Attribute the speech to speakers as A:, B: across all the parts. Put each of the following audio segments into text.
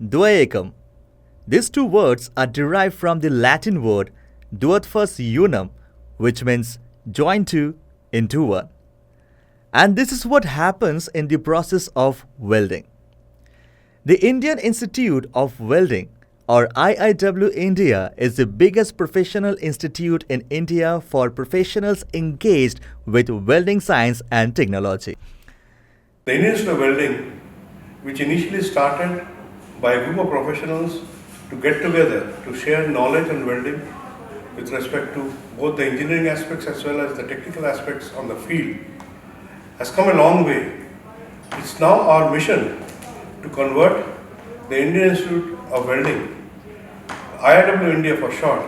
A: Dvayekam. These two words are derived from the Latin word duatvus unum, which means join two into one. And this is what happens in the process of welding. The Indian Institute of Welding, or IIW-India, is the biggest professional institute in India for professionals engaged with welding science and technology.
B: The Indian Institute of Welding, which initially started by a group of professionals to get together to share knowledge on welding with respect to both the engineering aspects as well as the technical aspects on the field, has come a long way. It's now our mission to convert the Indian Institute of Welding, IIW-India for short,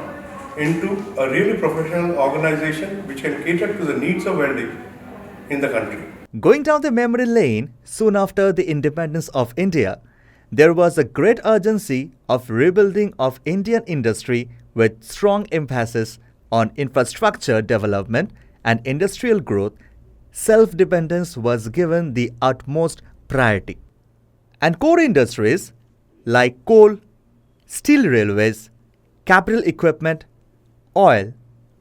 B: into a really professional organization which can cater to the needs of welding in the country.
A: Going down the memory lane, soon after the independence of India, there was a great urgency of rebuilding of Indian industry with strong emphasis on infrastructure development and industrial growth. Self-dependence was given the utmost priority. And core industries like coal, steel railways, capital equipment, oil,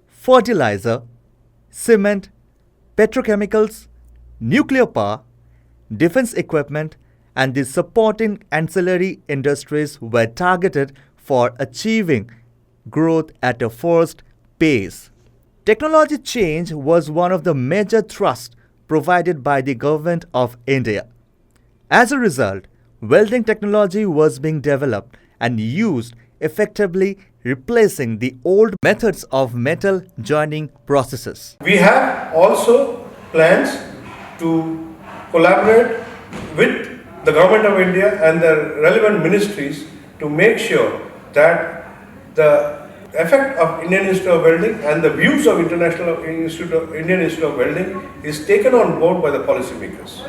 A: fertilizer, cement, petrochemicals, nuclear power, defense equipment, and the supporting ancillary industries were targeted for achieving growth at a forced pace. Technology change was one of the major thrusts provided by the government of India. As a result, welding technology was being developed and used effectively, replacing the old methods of metal joining processes.
B: We have also plans to collaborate with the Government of India and the relevant ministries to make sure that the effect of Indian Institute of Welding and the views of Indian Institute of Welding is taken on board by the policymakers.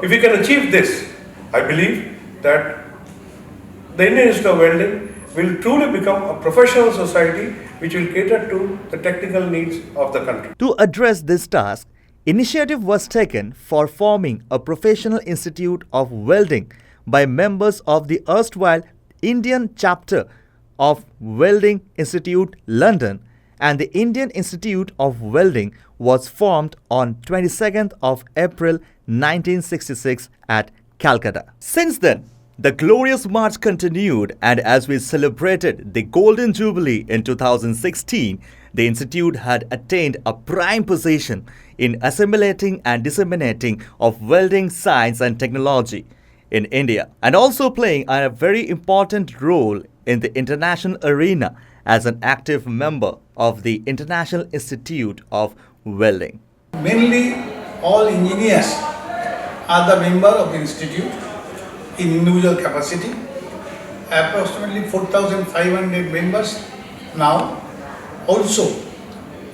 B: If we can achieve this, I believe that the Indian Institute of Welding will truly become a professional society which will cater to the technical needs of the country.
A: To address this task, initiative was taken for forming a professional institute of welding by members of the erstwhile Indian chapter of Welding Institute, London, and the Indian Institute of Welding was formed on 22nd of April 1966 at Calcutta. Since then, the glorious march continued, and as we celebrated the Golden Jubilee in 2016, the Institute had attained a prime position in assimilating and disseminating of welding science and technology in India, and also playing a very important role in the international arena as an active member of the International Institute of Welding.
C: Mainly all engineers are the member of the institute in individual capacity. Approximately 4,500 members now. Also,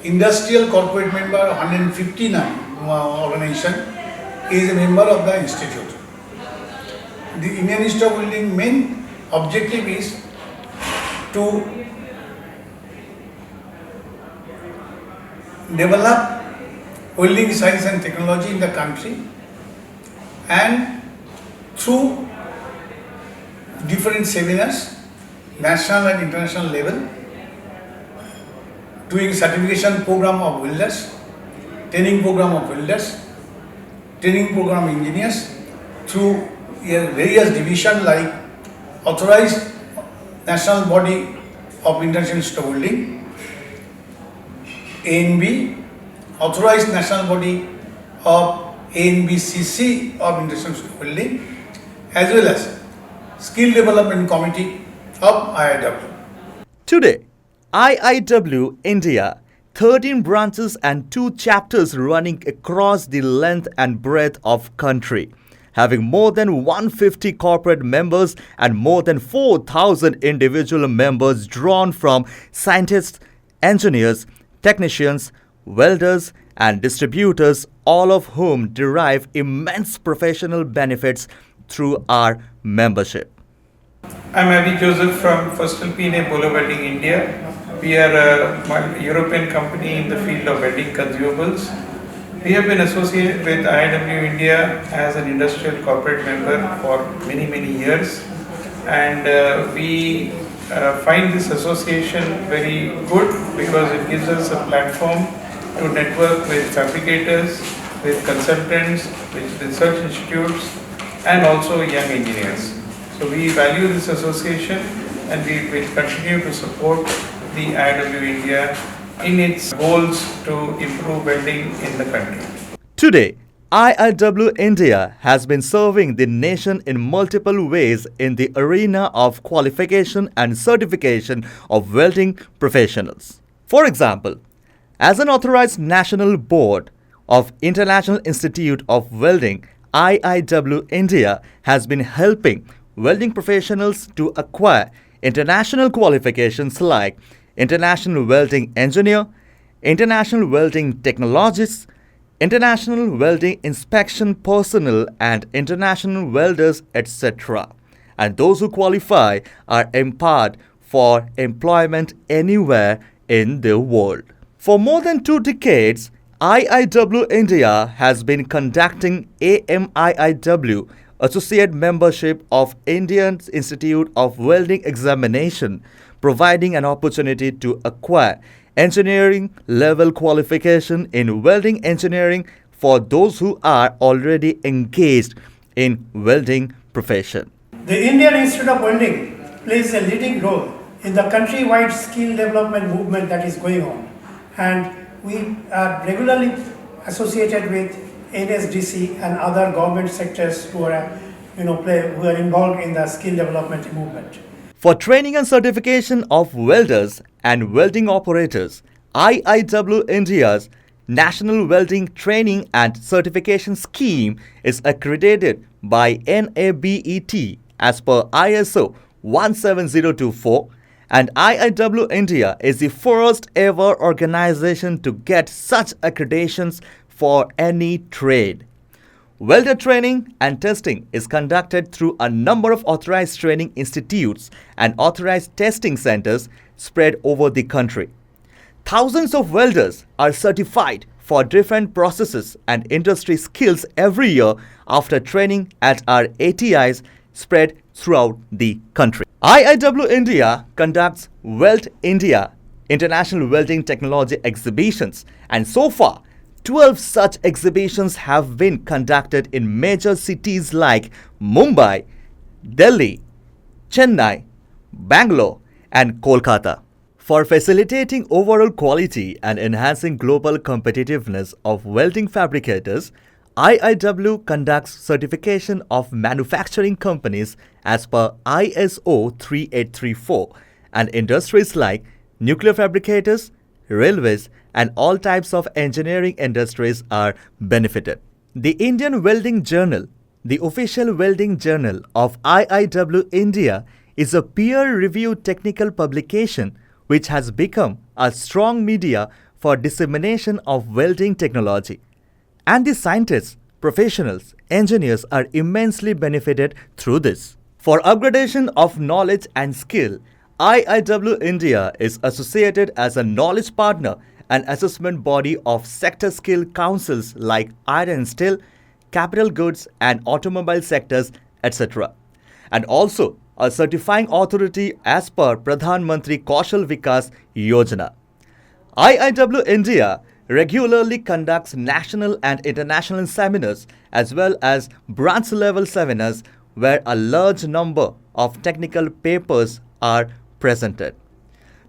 C: industrial corporate member 159 organization is a member of the institute. The Indian Institute of Welding main objective is to develop welding science and technology in the country, and through different seminars, national and international level, doing certification program of welders, training program of welders, training program engineers through various divisions like authorized national body of International Institute of Welding, ANB, authorized national body of ANBCC of International Institute of Welding, as well as Skill Development Committee of IIW.
A: Today, IIW India, 13 branches and 2 chapters running across the length and breadth of country, having more than 150 corporate members and more than 4,000 individual members drawn from scientists, engineers, technicians, welders, and distributors, all of whom derive immense professional benefits through our membership.
D: I'm Abby Joseph from Voestalpine Bolo Welding, India. We are a European company in the field of welding consumables. We have been associated with IIW India as an industrial corporate member for many years, and we find this association very good because it gives us a platform to network with fabricators, with consultants, with research institutes, and also young engineers. So we value this association and we will continue to support the IIW-India in its goals to improve welding in the country.
A: Today, IIW-India has been serving the nation in multiple ways in the arena of qualification and certification of welding professionals. For example, as an authorized national board of International Institute of Welding, IIW-India has been helping welding professionals to acquire international qualifications like International Welding Engineer, International Welding Technologist, International Welding Inspection Personnel and International Welders, etc. And those who qualify are empowered for employment anywhere in the world. For more than 2 decades, IIW India has been conducting AMIIW, Associate Membership of Indian Institute of Welding Examination, providing an opportunity to acquire engineering level qualification in welding engineering for those who are already engaged in welding profession.
E: The Indian Institute of Welding plays a leading role in the country-wide skill development movement that is going on, and we are regularly associated with NSDC and other government sectors who are involved in the skill development movement.
A: For training and certification of welders and welding operators, IIW India's National Welding Training and Certification Scheme is accredited by NABET as per ISO 17024, and IIW India is the first ever organization to get such accreditations for any trade. Welder training and testing is conducted through a number of authorized training institutes and authorized testing centers spread over the country. Thousands of welders are certified for different processes and industry skills every year after training at our ATIs spread throughout the country. IIW India conducts Weld India International Welding Technology exhibitions, and so far 12 such exhibitions have been conducted in major cities like Mumbai, Delhi, Chennai, Bangalore, and Kolkata. For facilitating overall quality and enhancing global competitiveness of welding fabricators, IIW conducts certification of manufacturing companies as per ISO 3834, and industries like nuclear fabricators, railways, and all types of engineering industries are benefited. The Indian Welding Journal, the official welding journal of IIW India, is a peer-reviewed technical publication which has become a strong media for dissemination of welding technology. And the scientists, professionals, engineers are immensely benefited through this. For upgradation of knowledge and skill, IIW India is associated as a knowledge partner and assessment body of sector skill councils like iron and steel, capital goods and automobile sectors, etc. And also a certifying authority as per Pradhan Mantri Kaushal Vikas Yojana. IIW India regularly conducts national and international seminars as well as branch level seminars where a large number of technical papers are presented.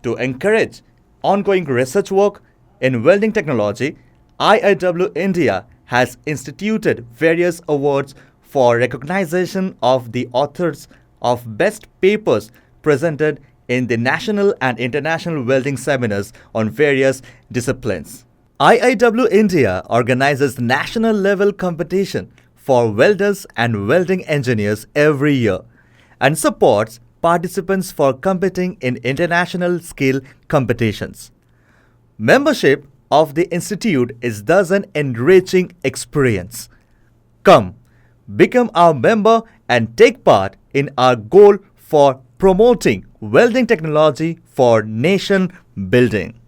A: To encourage ongoing research work in welding technology, IIW India has instituted various awards for recognition of the authors of best papers presented in the national and international welding seminars on various disciplines. IIW India organizes national level competition for welders and welding engineers every year and supports participants for competing in international skill competitions. Membership of the institute is thus an enriching experience. Come, become our member and take part in our goal for promoting welding technology for nation building.